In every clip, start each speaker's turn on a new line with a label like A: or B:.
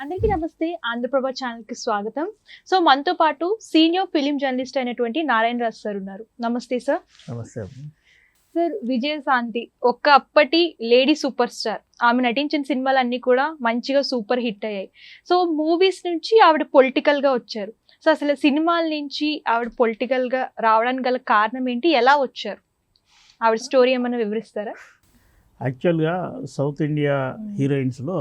A: అందరికీ నమస్తే. ఆంధ్రప్రభ ఛానల్‌కి స్వాగతం. సో మనతో పాటు సీనియర్ ఫిల్మ్ జర్నలిస్ట్ అయినటువంటి నారాయణ రాజ్ సార్ ఉన్నారు. నమస్తే సార్.
B: నమస్తే.
A: సార్, విజయశాంతి అప్పటి లేడీ సూపర్ స్టార్. ఆమె నటించిన సినిమాలన్నీ కూడా మంచిగా సూపర్ హిట్ అయ్యాయి. సో మూవీస్ నుంచి ఆవిడ పొలిటికల్ గా వచ్చారు. సో అసలు సినిమాల నుంచి ఆవిడ పొలిటికల్ గా రావడానికి గల కారణం ఏంటి? ఎలా వచ్చారు? ఆవిడ స్టోరీ ఏమైనా వివరిస్తారా?
B: యాక్చువల్గా సౌత్ ఇండియా హీరోయిన్స్లో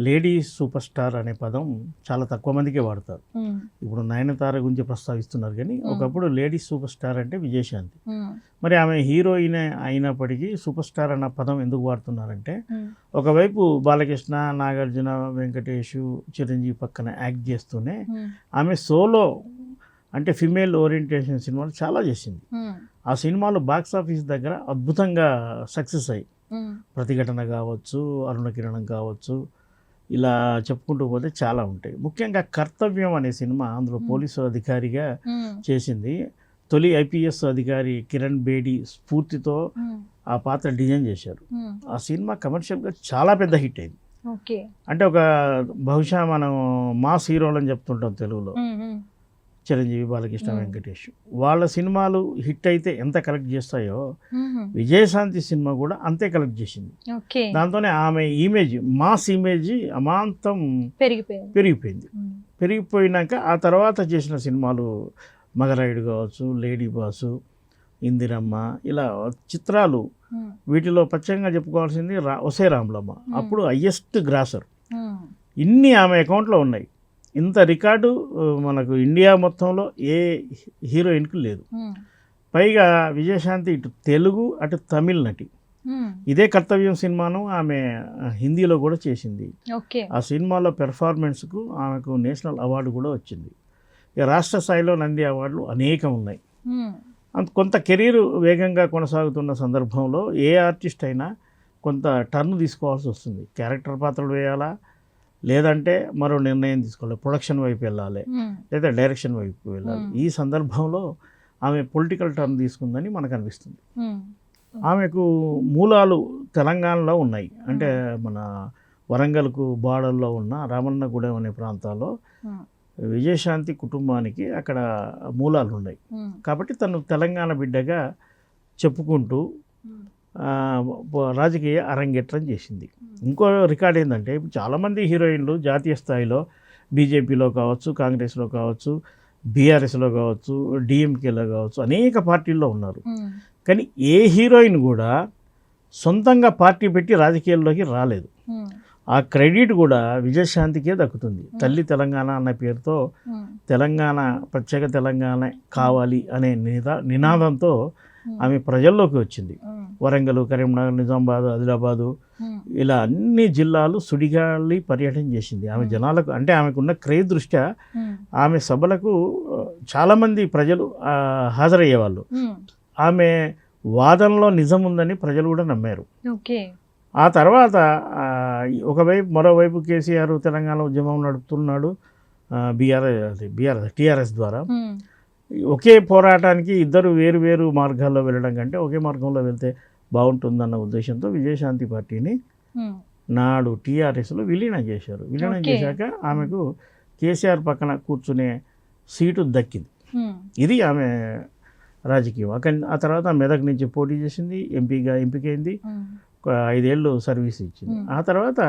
B: లేడీ సూపర్ స్టార్ అనే పదం చాలా తక్కువ మందికే వాడతారు. ఇప్పుడు నయనతార గురించి ప్రస్తావిస్తున్నారు, కానీ ఒకప్పుడు లేడీ సూపర్ స్టార్ అంటే విజయశాంతి. మరి ఆమె హీరోయిన్ అయినప్పటికీ సూపర్ స్టార్ అన్న పదం ఎందుకు వాడుతున్నారంటే, ఒకవైపు బాలకృష్ణ, నాగార్జున, వెంకటేష్, చిరంజీవి పక్కన యాక్ట్ చేస్తూనే ఆమె సోలో అంటే ఫిమేల్ ఓరియంటేషన్ సినిమాలు చాలా చేసింది. ఆ సినిమాలు బాక్స్ ఆఫీస్ దగ్గర అద్భుతంగా సక్సెస్ అయ్యి, ప్రతిఘటన కావచ్చు, అరుణ కిరణం కావచ్చు, ఇలా చెప్పుకుంటూ పోతే చాలా ఉంటాయి. ముఖ్యంగా కర్తవ్యం అనే సినిమా అందులో పోలీసు అధికారిగా చేసింది. తొలి ఐపీఎస్ అధికారి కిరణ్ బేడి స్ఫూర్తితో ఆ పాత్ర డిజైన్ చేశారు. ఆ సినిమా కమర్షియల్గా చాలా పెద్ద హిట్ అయింది. అంటే ఒక బహుశా మనం మాస్ హీరోలు అని చెప్తుంటాం తెలుగులో, చిరంజీవి, బాలకృష్ణ, వెంకటేష్, వాళ్ళ సినిమాలు హిట్ అయితే ఎంత కలెక్ట్ చేస్తాయో విజయశాంతి సినిమా కూడా అంతే కలెక్ట్ చేసింది. దాంతోనే ఆమె ఇమేజ్, మాస్ ఇమేజ్ అమాంతం పెరిగిపోయింది. పెరిగిపోయినాక ఆ తర్వాత చేసిన సినిమాలు మగరాయుడు కావచ్చు, లేడీ బాసు, ఇందిరమ్మ, ఇలా చిత్రాలు. వీటిలో పచ్చంగా చెప్పుకోవాల్సింది ఒసే రాములమ్మ, అప్పుడు హయ్యెస్ట్ గ్రాసర్. ఇన్ని ఆమె అకౌంట్లో ఉన్నాయి. ఇంత రికార్డు మనకు ఇండియా మొత్తంలో ఏ హీరోయిన్కి లేదు. పైగా విజయశాంతి ఇటు తెలుగు అటు తమిళ్ నటి. ఇదే కర్తవ్యం సినిమాను ఆమె హిందీలో కూడా చేసింది. ఆ సినిమాలో పెర్ఫార్మెన్స్కు ఆమెకు నేషనల్ అవార్డు కూడా వచ్చింది. ఇక రాష్ట్ర స్థాయిలో నంది అవార్డులు అనేకం ఉన్నాయి. కొంత కెరీర్ వేగంగా కొనసాగుతున్న సందర్భంలో ఏ ఆర్టిస్ట్ అయినా కొంత టర్న్ తీసుకోవాల్సి వస్తుంది. క్యారెక్టర్ పాత్రలు వేయాలా, లేదంటే మరో నిర్ణయం తీసుకోవాలి, ప్రొడక్షన్ వైపు వెళ్ళాలి, లేదా డైరెక్షన్ వైపు వెళ్ళాలి. ఈ సందర్భంలో ఆమె పొలిటికల్ టర్న్ తీసుకుందని మనకు అనిపిస్తుంది. ఆమెకు మూలాలు తెలంగాణలో ఉన్నాయి. అంటే మన వరంగల్కు బార్డర్లో ఉన్న రామన్నగూడెం అనే ప్రాంతాల్లో విజయశాంతి కుటుంబానికి అక్కడ మూలాలు ఉన్నాయి. కాబట్టి తను తెలంగాణ బిడ్డగా చెప్పుకుంటూ రాజకీయ అరంగేట్రం చేసింది. ఇంకో రికార్డ్ ఏంటంటే, ఇప్పుడు చాలామంది హీరోయిన్లు జాతీయ స్థాయిలో బీజేపీలో కావచ్చు, కాంగ్రెస్లో కావచ్చు, బీఆర్ఎస్లో కావచ్చు, డిఎంకేలో కావచ్చు, అనేక పార్టీల్లో ఉన్నారు. కానీ ఏ హీరోయిన్ కూడా సొంతంగా పార్టీ పెట్టి రాజకీయాల్లోకి రాలేదు. ఆ క్రెడిట్ కూడా విజయశాంతికే దక్కుతుంది. తల్లి తెలంగాణ అన్న పేరుతో తెలంగాణ, ప్రత్యేక తెలంగాణ కావాలి అనే నినాదంతో ఆమె ప్రజల్లోకి వచ్చింది. వరంగల్, కరీంనగర్, నిజామాబాద్, ఆదిలాబాదు, ఇలా అన్ని జిల్లాలు సుడిగాలి పర్యటన చేసింది. ఆమె జనాలకు, అంటే ఆమెకున్న క్రేజ్ దృష్ట్యా ఆమె సభలకు చాలామంది ప్రజలు హాజరయ్యేవాళ్ళు. ఆమె వాదనలో నిజం ఉందని ప్రజలు కూడా నమ్మారు. ఆ తర్వాత మరోవైపు కేసీఆర్ తెలంగాణ ఉద్యమం నడుపుతున్నాడు, టీఆర్ఎస్ ద్వారా. ఒకే పోరాటానికి ఇద్దరు వేరు వేరు మార్గాల్లో వెళ్ళడం కంటే ఒకే మార్గంలో వెళ్తే బాగుంటుందన్న ఉద్దేశంతో విజయశాంతి పార్టీని నాడు టీఆర్ఎస్లో విలీనం చేశారు. విలీనం చేశాక ఆమెకు కేసీఆర్ పక్కన కూర్చునే సీటు దక్కింది. ఇది ఆమె రాజకీయం. ఆ తర్వాత మెదక్ నుంచి పోటీ చేసింది, ఎంపీగా ఎంపికైంది, 5 ఏళ్ళు సర్వీస్ ఇచ్చింది. ఆ తర్వాత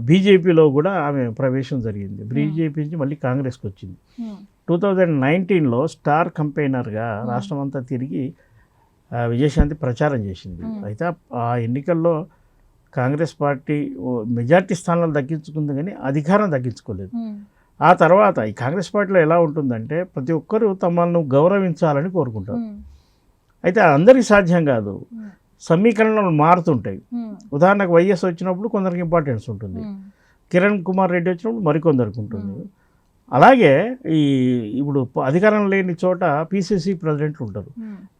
B: బీజేపీలో కూడా ఆమె ప్రవేశం జరిగింది. బీజేపీ నుంచి మళ్ళీ కాంగ్రెస్కి వచ్చింది. 2019లో స్టార్ కంపెయినర్గా రాష్ట్రం అంతా తిరిగి విజయశాంతి ప్రచారం చేసింది. అయితే ఆ ఎన్నికల్లో కాంగ్రెస్ పార్టీ మెజార్టీ స్థానాలు దక్కించుకుంది, కానీ అధికారం దక్కించుకోలేదు. ఆ తర్వాత ఈ కాంగ్రెస్ పార్టీలో ఎలా ఉంటుందంటే, ప్రతి ఒక్కరూ తమను గౌరవించాలని కోరుకుంటారు. అయితే అందరికీ సాధ్యం కాదు. సమీకరణలు మారుతుంటాయి. ఉదాహరణకు వైఎస్ వచ్చినప్పుడు కొందరికి ఇంపార్టెన్స్ ఉంటుంది, కిరణ్ కుమార్ రెడ్డి వచ్చినప్పుడు మరికొందరికి ఉంటుంది. అలాగే ఇప్పుడు అధికారం లేని చోట పిసిసి ప్రెసిడెంట్లు ఉంటారు.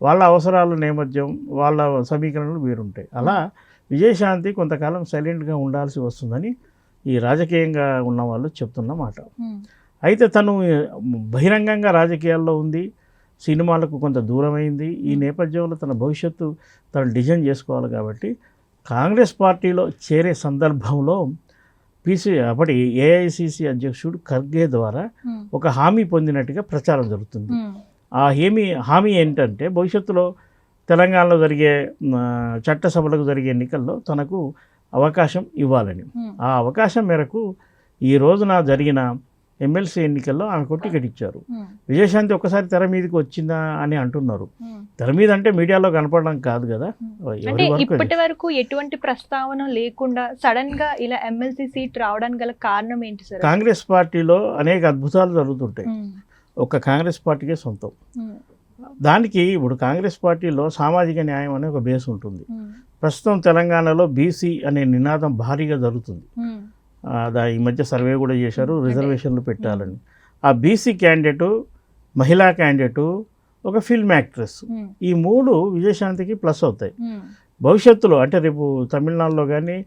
B: వాళ్ళ అవసరాల నేపథ్యం, వాళ్ళ సమీకరణలు వేరుంటాయి. అలా విజయశాంతి కొంతకాలం సైలెంట్గా ఉండాల్సి వస్తుందని ఈ రాజకీయంగా ఉన్న వాళ్ళు చెప్తున్న మాట. అయితే తను బహిరంగంగా రాజకీయాల్లో ఉంది, సినిమాలకు కొంత దూరమైంది. ఈ నేపథ్యంలో తన భవిష్యత్తు తను డిజైన్ చేసుకోవాలి. కాబట్టి కాంగ్రెస్ పార్టీలో చేరే సందర్భంలో అప్పటి ఏఐసిసి అధ్యక్షుడు ఖర్గే ద్వారా ఒక హామీ పొందినట్టుగా ప్రచారం జరుగుతుంది. ఆ హామీ ఏంటంటే భవిష్యత్తులో తెలంగాణలో జరిగే చట్టసభలకు జరిగే ఎన్నికల్లో తనకు అవకాశం ఇవ్వాలని. ఆ అవకాశం మేరకు ఈ రోజున జరిగిన ఎమ్మెల్సీ ఎన్నికల్లో ఆమెకు టికెట్ ఇచ్చారు. విజయశాంతి ఒక్కసారి తెర మీదకి వచ్చిందా అని అంటున్నారు. తెర మీద అంటే మీడియాలో కనపడడం కాదు కదా.
A: అంటే ఇప్పటి వరకు ఎటువంటి ప్రస్తావన లేకుండా సడన్ గా ఇలా ఎమ్మెల్సీ సీట్ రావడానికి గల కారణం ఏంటి సార్?
B: కాంగ్రెస్ పార్టీలో అనేక అద్భుతాలు జరుగుతుంటాయి. ఒక కాంగ్రెస్ పార్టీకే సొంతం. దానికి ఇప్పుడు కాంగ్రెస్ పార్టీలో సామాజిక న్యాయం అనే ఒక బేస్ ఉంటుంది. ప్రస్తుతం తెలంగాణలో బీసీ అనే నినాదం భారీగా జరుగుతుంది. ఈ మధ్య సర్వే కూడా చేశారు, రిజర్వేషన్లు పెట్టాలని. ఆ బీసీ క్యాండిడేటు, మహిళా క్యాండిడేటు, ఒక ఫిల్మ్ యాక్ట్రెస్, ఈ మూడు విజయశాంతికి ప్లస్ అవుతాయి. భవిష్యత్తులో అంటే రేపు తమిళనాడులో కానీ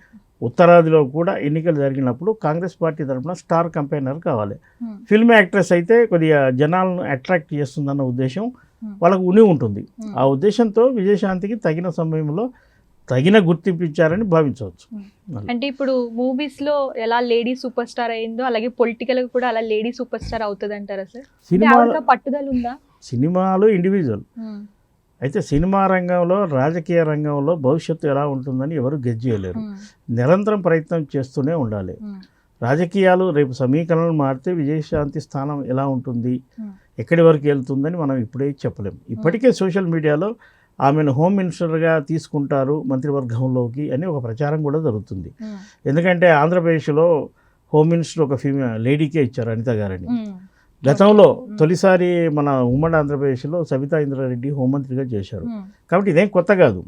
B: ఉత్తరాదిలో కూడా ఎన్నికలు జరిగినప్పుడు కాంగ్రెస్ పార్టీ తరఫున స్టార్ కంపెయినర్ కావాలి. ఫిల్మ్ యాక్ట్రెస్ అయితే కొద్దిగా జనాలను అట్రాక్ట్ చేస్తుందన్న ఉద్దేశం వాళ్ళకు ఉంటుంది. ఆ ఉద్దేశంతో విజయశాంతికి తగిన సమయంలో తగిన గుర్తింపు ఇచ్చారని భావించవచ్చు.
A: అంటే ఇప్పుడు మూవీస్ లో ఎలా లేడీ సూపర్ స్టార్ అయిందో అలాగే పొలిటికల్ గా కూడా అలా లేడీ సూపర్ స్టార్ అవుతుంది అంటారా సార్? సినిమాలో పట్టుదల ఉందా?
B: సినిమాలు ఇండివిజువల్ అయితే సినిమా రంగంలో, రాజకీయ రంగంలో భవిష్యత్తు ఎలా ఉంటుందని ఎవరు గెస్ చేయలేరు. నిరంతరం ప్రయత్నం చేస్తూనే ఉండాలి. రాజకీయాలు రేపు సమీకరణలు మారితే విజయశాంతి స్థానం ఎలా ఉంటుంది, ఎక్కడి వరకు వెళ్తుందని మనం ఇప్పుడే చెప్పలేము. ఇప్పటికే సోషల్ మీడియాలో ఆమెను హోమ్ మినిస్టర్గా తీసుకుంటారు మంత్రివర్గంలోకి అని ఒక ప్రచారం కూడా జరుగుతుంది. ఎందుకంటే ఆంధ్రప్రదేశ్లో హోమ్ మినిస్టర్ ఒక లేడీకే ఇచ్చారు, అనిత గారని. గతంలో తొలిసారి మన ఉమ్మడి ఆంధ్రప్రదేశ్లో సబితా ఇంద్రారెడ్డి హోంమంత్రిగా చేశారు. కాబట్టి ఇదేం కొత్త కాదు.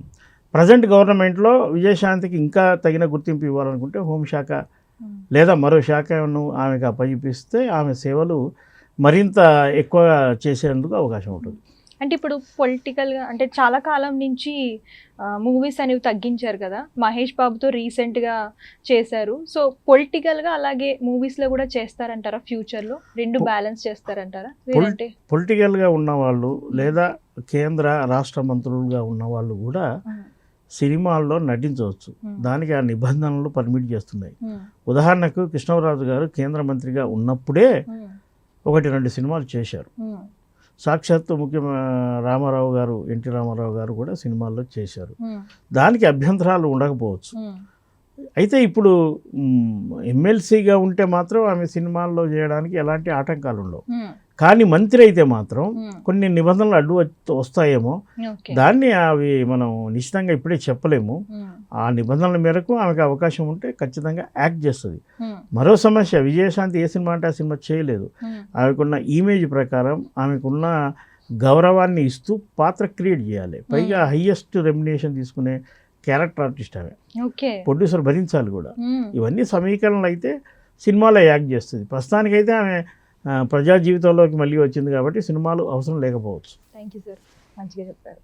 B: ప్రజెంట్ గవర్నమెంట్లో విజయశాంతికి ఇంకా తగిన గుర్తింపు ఇవ్వాలనుకుంటే హోంశాఖ లేదా మరో శాఖను ఆమెకు అప్పగిపిస్తే ఆమె సేవలు మరింత ఎక్కువ చేసేందుకు అవకాశం ఉంటుంది.
A: అంటే ఇప్పుడు పొలిటికల్గా అంటే చాలా కాలం నుంచి మూవీస్ అనేవి తగ్గించారు కదా, మహేష్ బాబుతో రీసెంట్గా చేశారు. సో పొలిటికల్గా అలాగే మూవీస్లో కూడా చేస్తారంటారా ఫ్యూచర్లో? రెండు బ్యాలెన్స్ చేస్తారంటారా?
B: పొలిటికల్గా ఉన్నవాళ్ళు లేదా కేంద్ర రాష్ట్ర మంత్రులుగా ఉన్నవాళ్ళు కూడా సినిమాల్లో నటించవచ్చు. దానికి ఆ నిబంధనలు పర్మిట్ చేస్తున్నాయి. ఉదాహరణకు కృష్ణరాజు గారు కేంద్ర మంత్రిగా ఉన్నప్పుడే 1-2 సినిమాలు చేశారు. సాక్షాత్తు రామారావు గారు, ఎన్టీ రామారావు గారు కూడా సినిమాల్లో చేశారు. దానికి అభ్యంతరాలు ఉండకపోవచ్చు. అయితే ఇప్పుడు ఎమ్మెల్సీగా ఉంటే మాత్రం ఆమె సినిమాల్లో చేయడానికి ఎలాంటి ఆటంకాలు ఉండవు. కానీ మంత్రి అయితే మాత్రం కొన్ని నిబంధనలు అడ్డు వస్తాయేమో, దాన్ని అవి మనం నిశ్చితంగా ఇప్పుడే చెప్పలేము. ఆ నిబంధనల మేరకు ఆమెకు అవకాశం ఉంటే ఖచ్చితంగా యాక్ట్ చేస్తుంది. మరో సమస్య, విజయశాంతి ఏ సినిమా అంటే ఆ సినిమా చేయలేదు. ఆమెకున్న ఇమేజ్ ప్రకారం ఆమెకున్న గౌరవాన్ని ఇస్తూ పాత్ర క్రియేట్ చేయాలి. పైగా హైయెస్ట్ రెమ్యునేషన్ తీసుకునే క్యారెక్టర్ ఆర్టిస్ట్ ఆమె. ప్రొడ్యూసర్ భరించాలి కూడా. ఇవన్నీ సమీకరణలు అయితే సినిమాలో యాక్ట్ చేస్తుంది. ప్రస్తుతానికైతే ఆమె ప్రజా జీవితంలోకి మళ్ళీ వచ్చింది కాబట్టి సినిమాలు అవసరం లేకపోవచ్చు.
A: థ్యాంక్ యూ సార్, మంచిగా చెప్పారు.